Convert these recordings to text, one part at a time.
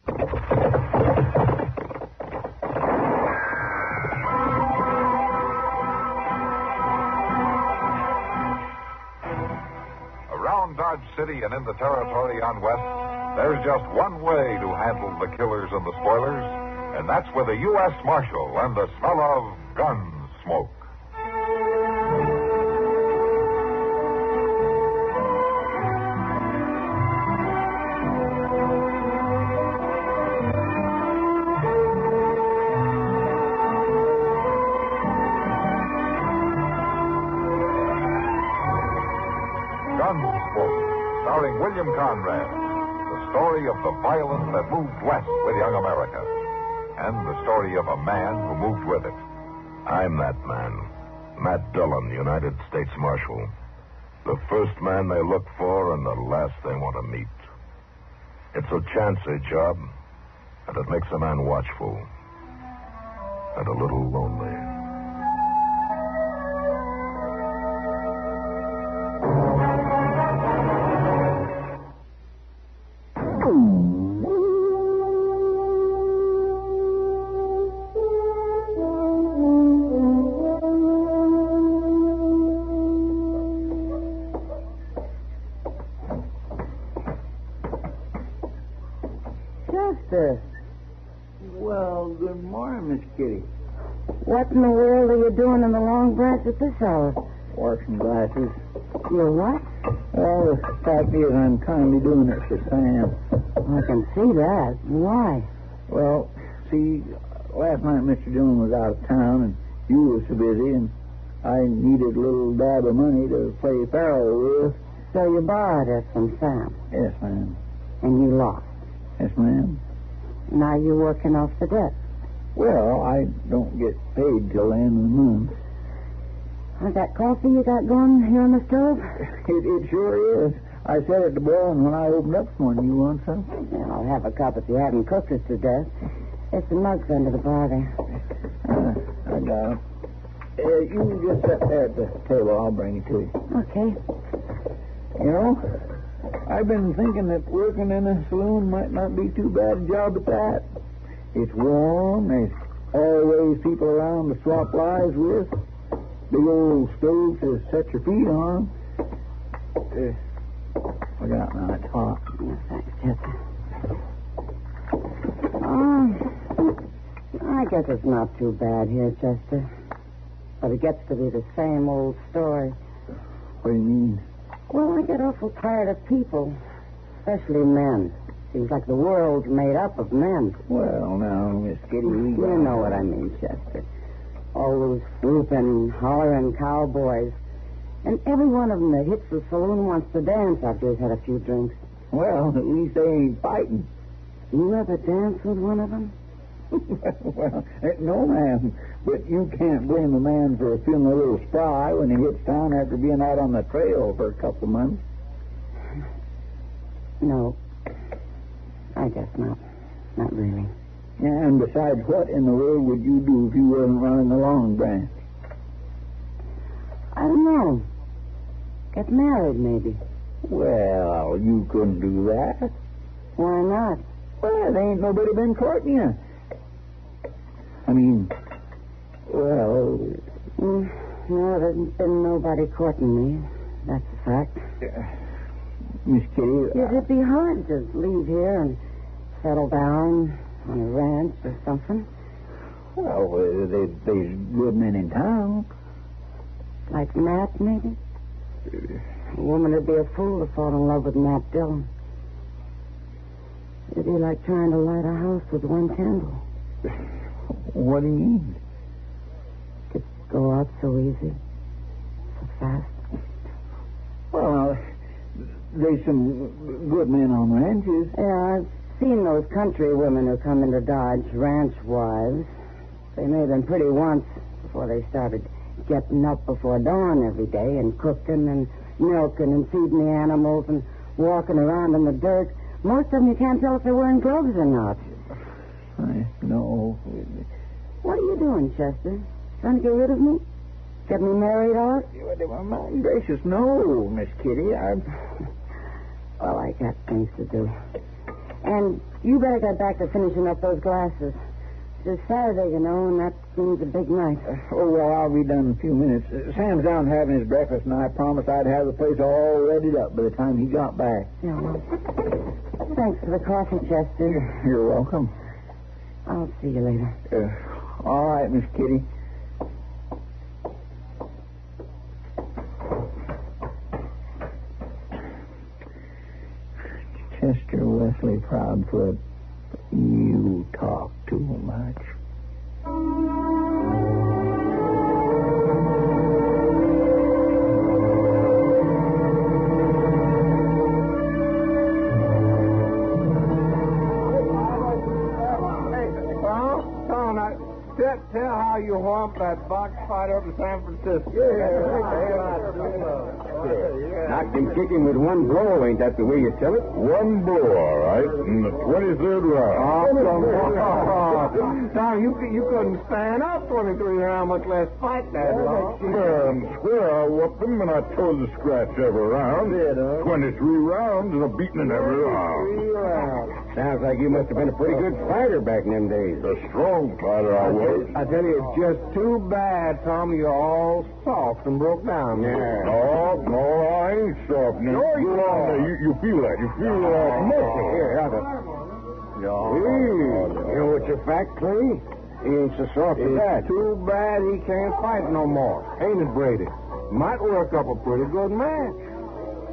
Around Dodge City and in the territory on West, there's just one way to handle the killers and the spoilers, and that's with a U.S. Marshal and the smell of Gunsmoke. Gunsmoke, starring William Conrad. The story of the violence that moved west with young America. And the story of a man who moved with it. I'm that man. Matt Dillon, United States Marshal. The first man they look for and the last they want to meet. It's a chancy job, and it makes a man watchful. And a little lonely. Well, good morning, Miss Kitty. What in the world are you doing in the Long Branch at this hour? Washing glasses. You're what? Well, the fact is, I'm kindly doing it for Sam. I can see that. Why? Well, see, last night Mr. Dillon was out of town, and you were so busy, and I needed a little dab of money to play faro with. So you borrowed it from Sam? Yes, ma'am. And you lost? Yes, ma'am. Now you're working off the debt. Well, I don't get paid till the end of the month. That coffee you got going here on the stove? It sure is. I set it to boil, and when I opened up this morning, you want some? Yeah, I'll have a cup if you haven't cooked it to death. There's some mugs under the bar there. I got it. You just sit there at the table. I'll bring it to you. Okay. You know, I've been thinking that working in a saloon might not be too bad a job at that. It's warm. There's always people around to swap lives with. Big old stoves to set your feet on. Look out now, it's hot. Thanks, Chester. I guess it's not too bad here, Chester. But it gets to be the same old story. What do you mean? Well, I get awful tired of people, especially men. Seems like the world's made up of men. Well, now, Miss Kitty, You know what I mean, Chester. All those whooping, hollering cowboys. And every one of them that hits the saloon wants to dance after he's had a few drinks. Well, at least they ain't fighting. You ever dance with one of them? Well, no, ma'am. But you can't blame a man for feeling a little spry when he hits town after being out on the trail for a couple of months. No. I guess not. Not really. And besides, what in the world would you do if you wasn't running the Long Branch? I don't know. Get married, maybe. Well, you couldn't do that. Why not? Well, there ain't nobody been courting you. I mean, well... No, there's been nobody courting me. That's a fact. Miss Kitty... It'd be hard to leave here and settle down on a ranch or something. Well, there's good men in town. Like Matt, maybe? A woman would be a fool to fall in love with Matt Dillon. It'd be like trying to light a house with one candle. What do you mean? Could go out so easy, so fast. Well, there's some good men on ranches. Yeah, I've seen those country women who come into Dodge, ranch wives. They may have been pretty once before they started getting up before dawn every day and cooking and milking and feeding the animals and walking around in the dirt. Most of them you can't tell if they're wearing gloves or not. No. What are you doing, Chester? Trying to get rid of me? Get me married off? My gracious, no, Miss Kitty. Well, I got things to do. And you better get back to finishing up those glasses. It's Saturday, you know, and that means a big night. I'll be done in a few minutes. Sam's down having his breakfast, and I promised I'd have the place all readied up by the time he got back. Yeah, well, thanks for the coffee, Chester. You're welcome. I'll see you later. All right, Miss Kitty. Chester Wesley Proudfoot, you talk too much. Tell how you humped that box fight up in San Francisco. Knocked him kicking with one blow, ain't that the way you tell it? One blow, all right, in the 23rd round. Tom, you couldn't stand up 23 rounds, much less fight that long. Man, swear I whooped him and I tore the scratch every round. 23 rounds and a beating in every round. Sounds like you must have been a pretty good fighter back in them days. A strong fighter I was. I tell you, it's just too bad, Tom, you're all soft and broke down. No, I ain't soft. Now, you feel that. You feel that muscle. Here, have it. You know what's your fact, Clay? He ain't so soft as that. It's too bad he can't fight no more. Ain't it, Brady? Might work up a pretty good match.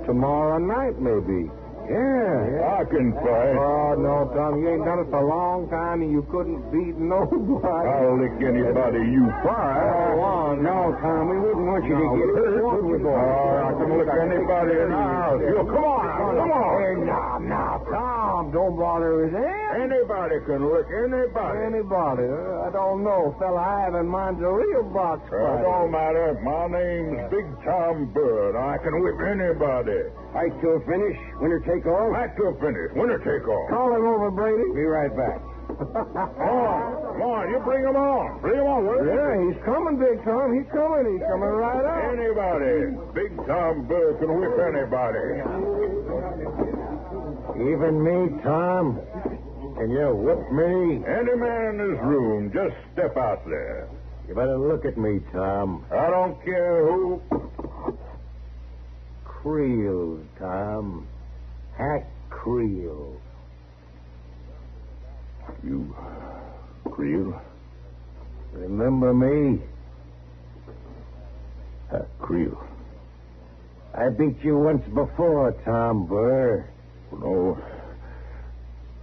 Tomorrow night, maybe. Yeah. I can fight. Oh, no, Tom. You ain't done it for a long time, and you couldn't beat nobody. I'll lick anybody you fight. No, Tom, we wouldn't want you to get hurt, would we, boy? I can lick anybody in the house. Come on. Hey, now, Tom, don't bother with him. Anybody can lick anybody. Anybody? I don't know, fella. I have in mind a real box fight. It don't matter. My name's Big Tom Burr, and I can whip anybody. Fight to a finish, winner take all? Fight to a finish, winner take all. Call him over, Brady. Be right back. Come on, you bring him on. Bring him on, will you? Yeah, he's coming, Big Tom. He's coming right up. Anybody. Big Tom Burr can whip anybody. Even me, Tom? Can you whip me? Any man in this room, just step out there. You better look at me, Tom. I don't care who. Creel, Tom. Hack Creel. You, Creel? Remember me? Creel. I beat you once before, Tom Burr. No,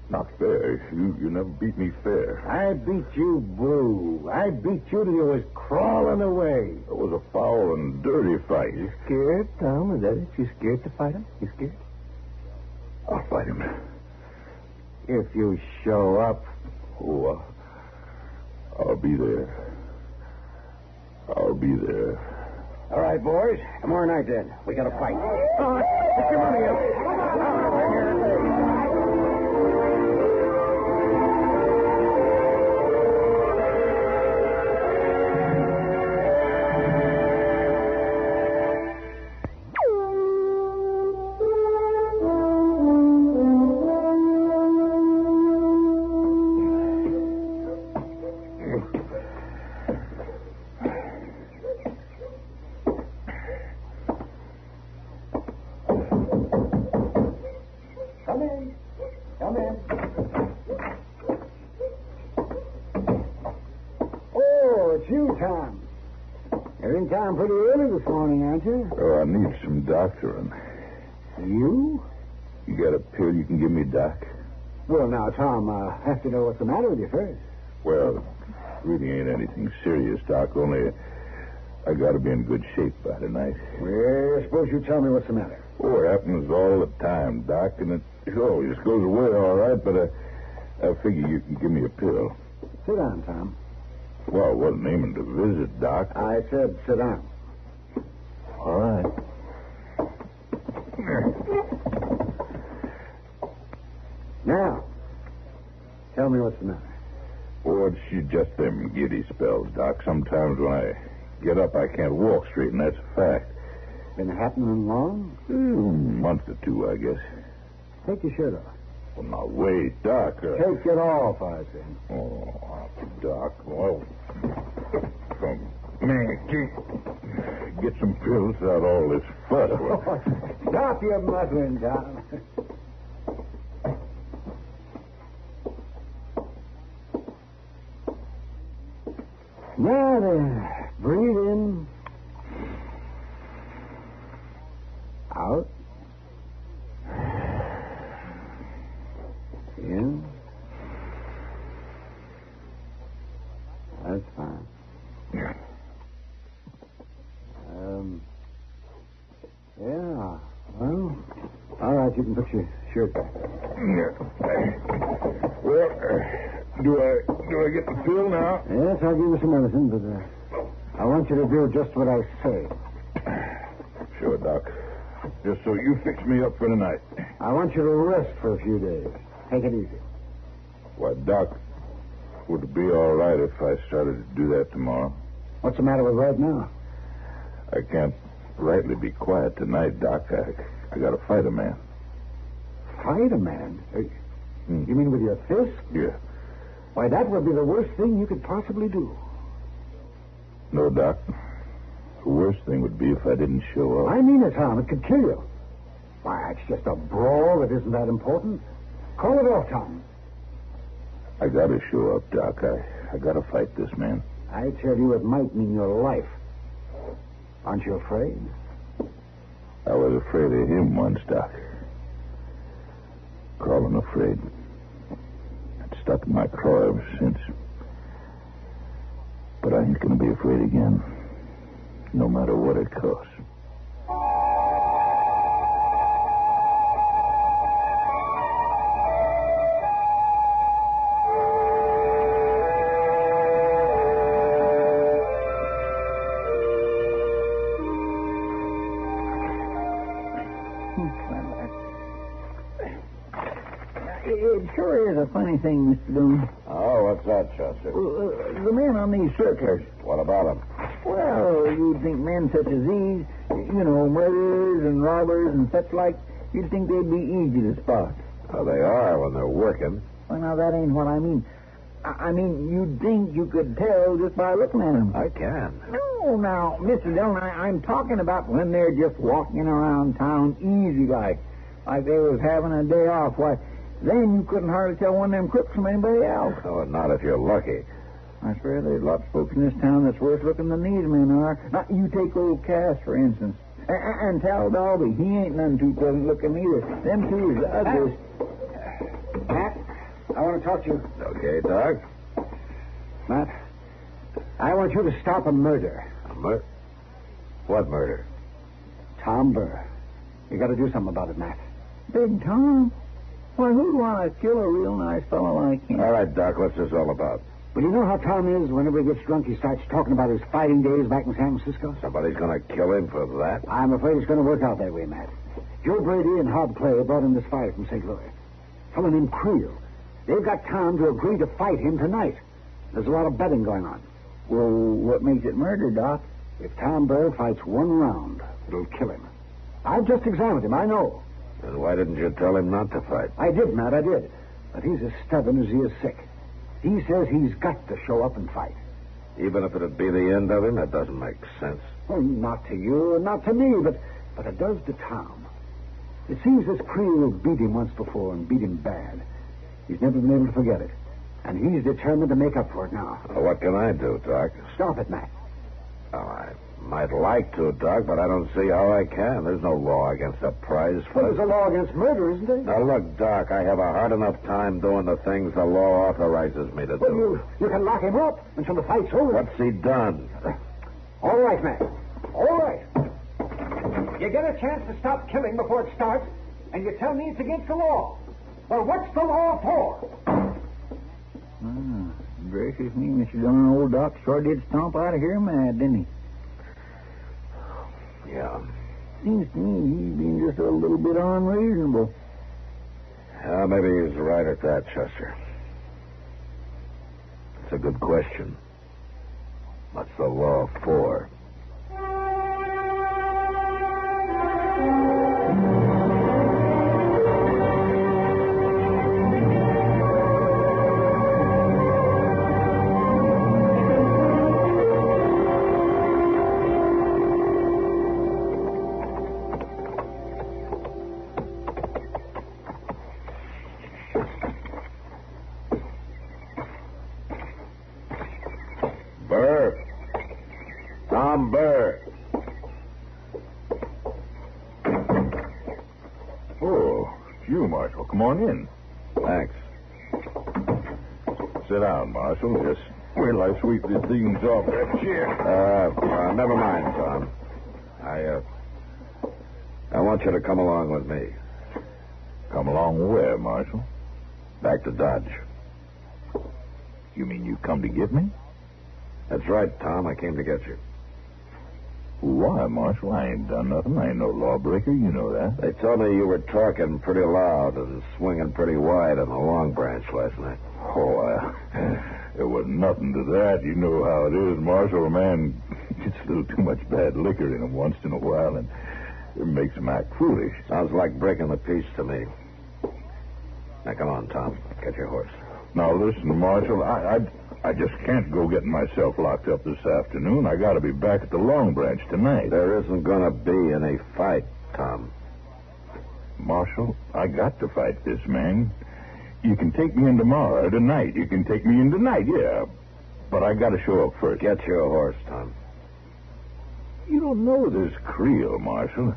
not fair. You never beat me fair. I beat you blue. I beat you till you was crawling away. It was a foul and dirty fight. You scared, Tom? Is that it? You scared to fight him? You scared? I'll fight him. If you show up. Oh, I'll be there. I'll be there. All right, boys. Tomorrow night, then. We got to fight. All right. Put your money up. Come in. Oh, it's you, Tom. You're in town pretty early this morning, aren't you? Oh, I need some doctoring. You? You got a pill you can give me, Doc? Well, now, Tom, I have to know what's the matter with you first. Well, really ain't anything serious, Doc. Only I got to be in good shape by tonight. Well, suppose you tell me what's the matter. Oh, it happens all the time, Doc, and it always goes away all right, but I figure you can give me a pill. Sit down, Tom. Well, I wasn't aiming to visit, Doc. I said sit down. All right. Now, tell me what's the matter. Oh, it's just them giddy spells, Doc. Sometimes when I get up, I can't walk straight, and that's a fact. Been happening long? A month or two, I guess. Take your shirt off. Well, now, wait, Doc. Take it off, I say. Oh, Doc. Well, man, get some pills out all this fuss. Stop your muttering, Tom. Now then, breathe in. Out. In. That's fine. Yeah. Yeah. Well, all right, you can put your shirt back. Well, do I get the pill now? Yes, I'll give you some medicine, but I want you to do just what I say. Sure, Doc. Just so you fix me up for tonight. I want you to rest for a few days. Take it easy. Why, Doc, would it be all right if I started to do that tomorrow? What's the matter with right now? I can't rightly be quiet tonight, Doc. I got to fight a man. Fight a man? You mean with your fist? Yeah. Why, that would be the worst thing you could possibly do. No, Doc. The worst thing would be if I didn't show up. I mean it, Tom. It could kill you. Why, it's just a brawl that isn't that important. Call it off, Tom. I got to show up, Doc. I got to fight this man. I tell you, it might mean your life. Aren't you afraid? I was afraid of him once, Doc. Calling afraid. It's stuck in my craw ever since. But I ain't going to be afraid again. No matter what it costs. It sure is a funny thing, Mr. Dillon. Oh, what's that, Chester? The men on these circulars. What about him? Well, you'd think men such as these, murderers and robbers and such like, you'd think they'd be easy to spot. Oh, they are when they're working. Well, now, that ain't what I mean. I mean, you'd think you could tell just by looking at them. I can. No, now, Mr. Dillon, I'm talking about when they're just walking around town easy like they was having a day off. Why, then you couldn't hardly tell one of them crooks from anybody else. Oh, not if you're lucky. I swear there's lots of folks in this town that's worse looking than these men are. Now, you take old Cass, for instance. And Tal Dalby. He ain't none too pleasant looking either. Them two is the ugliest. Matt, I want to talk to you. Okay, Doc. Matt, I want you to stop a murder. A murder? What murder? Tom Burr. You got to do something about it, Matt. Big Tom? Why, who'd want to kill a real nice fellow like him? All right, Doc, what's this all about? Well, you know how Tom is? Whenever he gets drunk, he starts talking about his fighting days back in San Francisco. Somebody's going to kill him for that? I'm afraid it's going to work out that way, Matt. Joe Brady and Hob Clay brought in this fighter from St. Louis. A fellow named Creel. They've got Tom to agree to fight him tonight. There's a lot of betting going on. Well, what makes it murder, Doc? If Tom Burr fights one round, it'll kill him. I've just examined him, I know. Then why didn't you tell him not to fight? I did, Matt, I did. But he's as stubborn as he is sick. He says he's got to show up and fight. Even if it'd be the end of him, that doesn't make sense. Well, not to you and not to me, but it does to Tom. It seems this Creel beat him once before and beat him bad. He's never been able to forget it. And he's determined to make up for it now. Well, what can I do, Doc? Stop it, Matt. Oh, I might like to, Doc, but I don't see how I can. There's no law against a prize Well, fight. there's a law against murder, isn't there? Now, look, Doc, I have a hard enough time doing the things the law authorizes me to Well, do. you can lock him up until the fight's over. What's he done? All right, Matt. All right. You get a chance to stop killing before it starts, and you tell me it's against the law. Well, what's the law for? Gracious me, Mr. Dillon. Old Doc sure did stomp out of here mad, didn't he? Yeah. Seems to me he's been just a little bit unreasonable. Maybe he's right at that, Chester. It's a good question. What's the law for? come on in. Thanks. Sit down, Marshal. Just wait till I sweep these things off that chair. Never mind, Tom. I want you to come along with me. Come along where, Marshal? Back to Dodge. You mean you come to get me? That's right, Tom. I came to get you. Why, Marshal? I ain't done nothing. I ain't no lawbreaker. You know that. They told me you were talking pretty loud and swinging pretty wide on the Long Branch last night. Oh, there was nothing to that. You know how it is, Marshal. A man gets a little too much bad liquor in him once in a while, and it makes him act foolish. Sounds like breaking the peace to me. Now, come on, Tom. Get your horse. Now, listen, Marshal, I just can't go getting myself locked up this afternoon. I got to be back at the Long Branch tonight. There isn't going to be any fight, Tom. Marshal, I got to fight this man. You can take me in tomorrow or tonight. You can take me in tonight, yeah. But I got to show up first. Get your horse, Tom. You don't know this Creel, Marshal.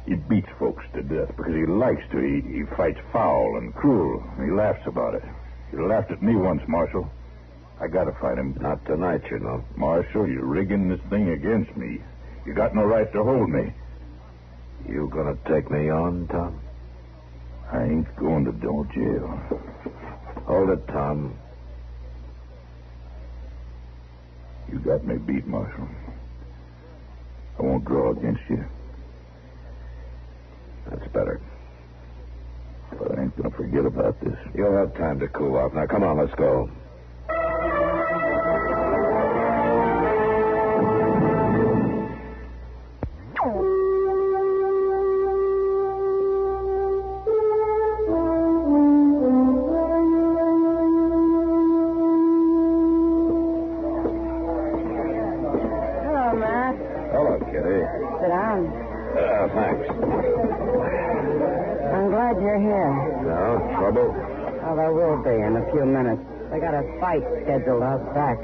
He beats folks to death because he likes to. He fights foul and cruel. And he laughs about it. He laughed at me once, Marshal. I got to fight him. Not tonight, you know. Marshal, you're rigging this thing against me. You got no right to hold me. You gonna take me on, Tom? I ain't going to no jail. Hold it, Tom. You got me beat, Marshal. I won't draw against you. That's better. But I ain't going to forget about this. You'll have time to cool off. Now, come on, let's go. Hello, Matt. Hello, Kitty. Sit down. Thanks. I'm glad you're here. No trouble? Oh, there will be in a few minutes. They got a fight scheduled out back.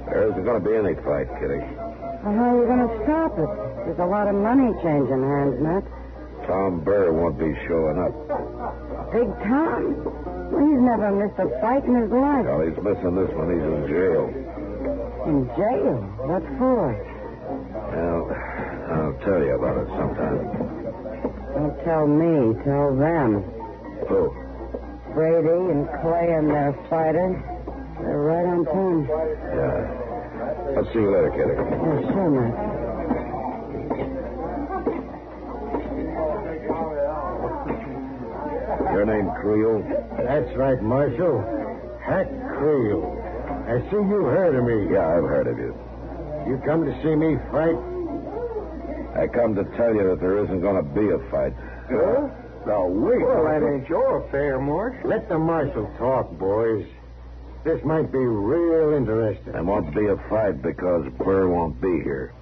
There isn't going to be any fight, Kitty. Well, how are you going to stop it? There's a lot of money changing hands, Matt. Tom Burr won't be showing up. Big Tom? Well, he's never missed a fight in his life. Well, he's missing this one. He's in jail. In jail? What for? Well, I'll tell you about it sometime. Don't tell me. Tell them. Who? Brady and Clay and their fighter. They're right on time. Yeah. I'll see you later, Kitty. Yeah, sure, Matt. Your name Creel? That's right, Marshal. Hack Creel. I see you heard of me. Yeah, I've heard of you. You come to see me fight? I come to tell you that there isn't going to be a fight. Huh? Now, wait. Well, that ain't your affair, Marsh. Let the marshal talk, boys. This might be real interesting. There won't be a fight because Burr won't be here.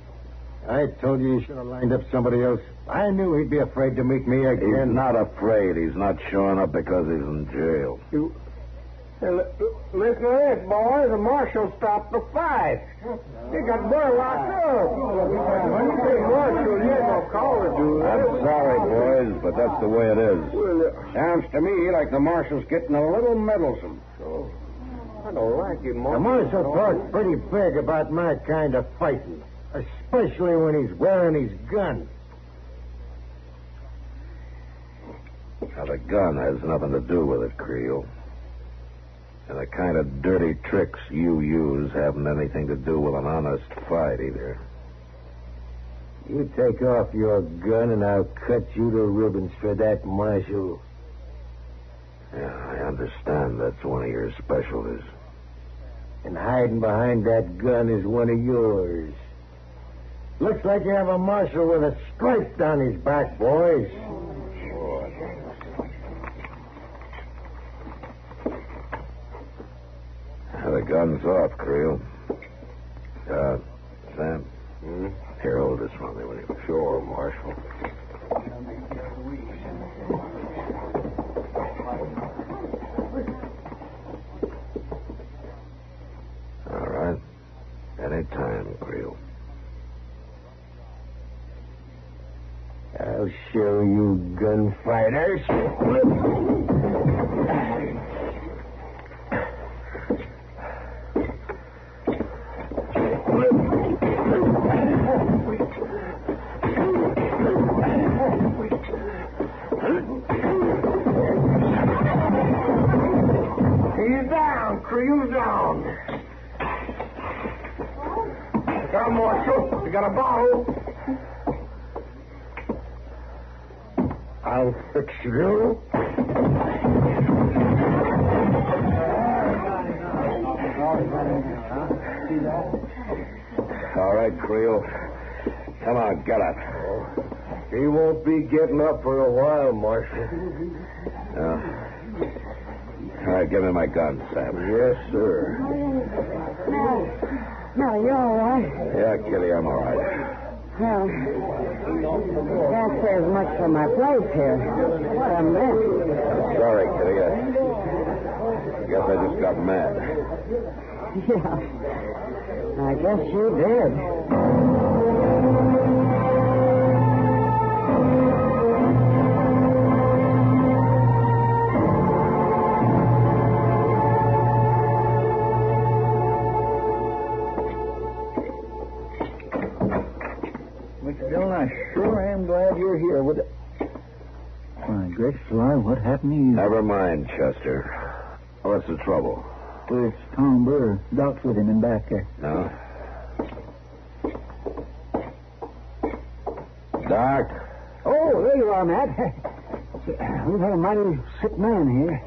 I told you should have lined up somebody else. I knew he'd be afraid to meet me again. He's not afraid. He's not showing up because he's in jail. Listen to this, boy. The marshal stopped the fight. He got Burr locked up. Marshal, you ain't no call to do that. I'm sorry, boys, but that's the way it is. Sounds to me like the marshal's getting a little meddlesome. I don't like it, Marshal. The marshal talks pretty big about my kind of fighting, especially when he's wearing his gun. Now, the gun has nothing to do with it, Creel. And the kind of dirty tricks you use haven't anything to do with an honest fight, either. You take off your gun and I'll cut you to ribbons for that, Marshal. Yeah, I understand that's one of your specialties. And hiding behind that gun is one of yours. Looks like you have a marshal with a stripe down his back, boys. The gun's off, Creel. Sam? Here, hold this for me, will you? Sure, Marshal. All right. Any time, Creel. I'll show you gunfighters. He's down. Creel's down. Come, Marshal. You got a bottle. I'll fix you. All right, Creel. Come on, get up. He won't be getting up for a while, Marshal. No. All right, give me my gun, Sam. Yes, sir. No, you're all right. Yeah, Kitty, I'm all right. Well, can't say as much for my place here. I'm there. Sorry, Kitty. I guess I just got mad. Yeah. I guess you did. Mr. Dillon, I sure am glad you're here. My gracious alive, what happened to you? Never mind, Chester. What's the trouble? Well, it's Tom Burr. Doc's with him in back there. No? Doc? Oh, there you are, Matt. We've had a mighty sick man here.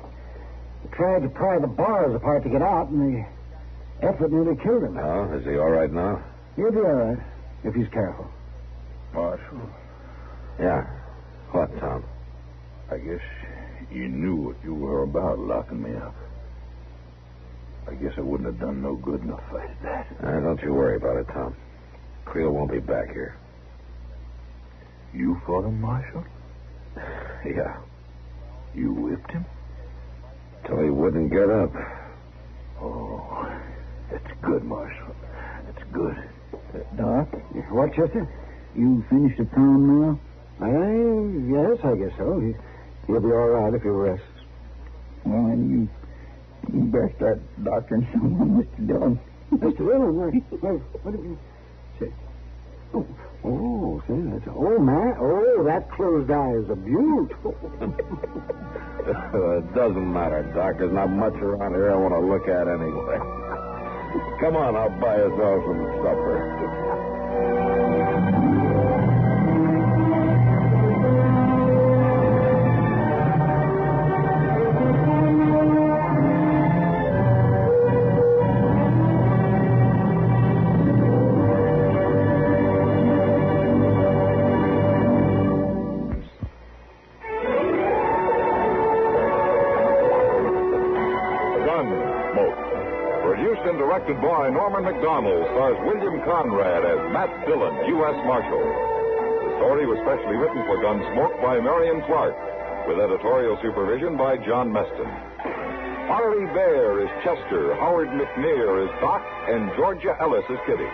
He tried to pry the bars apart to get out, and the effort nearly killed him. Oh, is he all right now? He'll be all right, if he's careful. Marshal, Yeah. What, Tom? I guess you knew what you were about, locking me up. I guess I wouldn't have done no good in a fight at that. Don't you worry about it, Tom. Creel won't be back here. You fought him, Marshal? Yeah. You whipped him? Till he wouldn't get up. Oh, that's good, Marshal. That's good. Doc? What, Chester? You finished the Tom now? Yes, I guess so. He'll be all right if he rests. Well, then you best start doctoring someone, Mr. Dillon. Mr. Dillon? What did you say? Oh, say that's... Oh, man. Oh, that closed eye is a beaut. It doesn't matter, Doc. There's not much around here I want to look at anyway. Come on, I'll buy us all some supper. Directed by Norman Macdonnell, stars William Conrad as Matt Dillon, U.S. Marshal. The story was specially written for Gunsmoke by Marion Clark, with editorial supervision by John Meston. Parley Baer is Chester, Howard McNear is Doc, and Georgia Ellis is Kitty.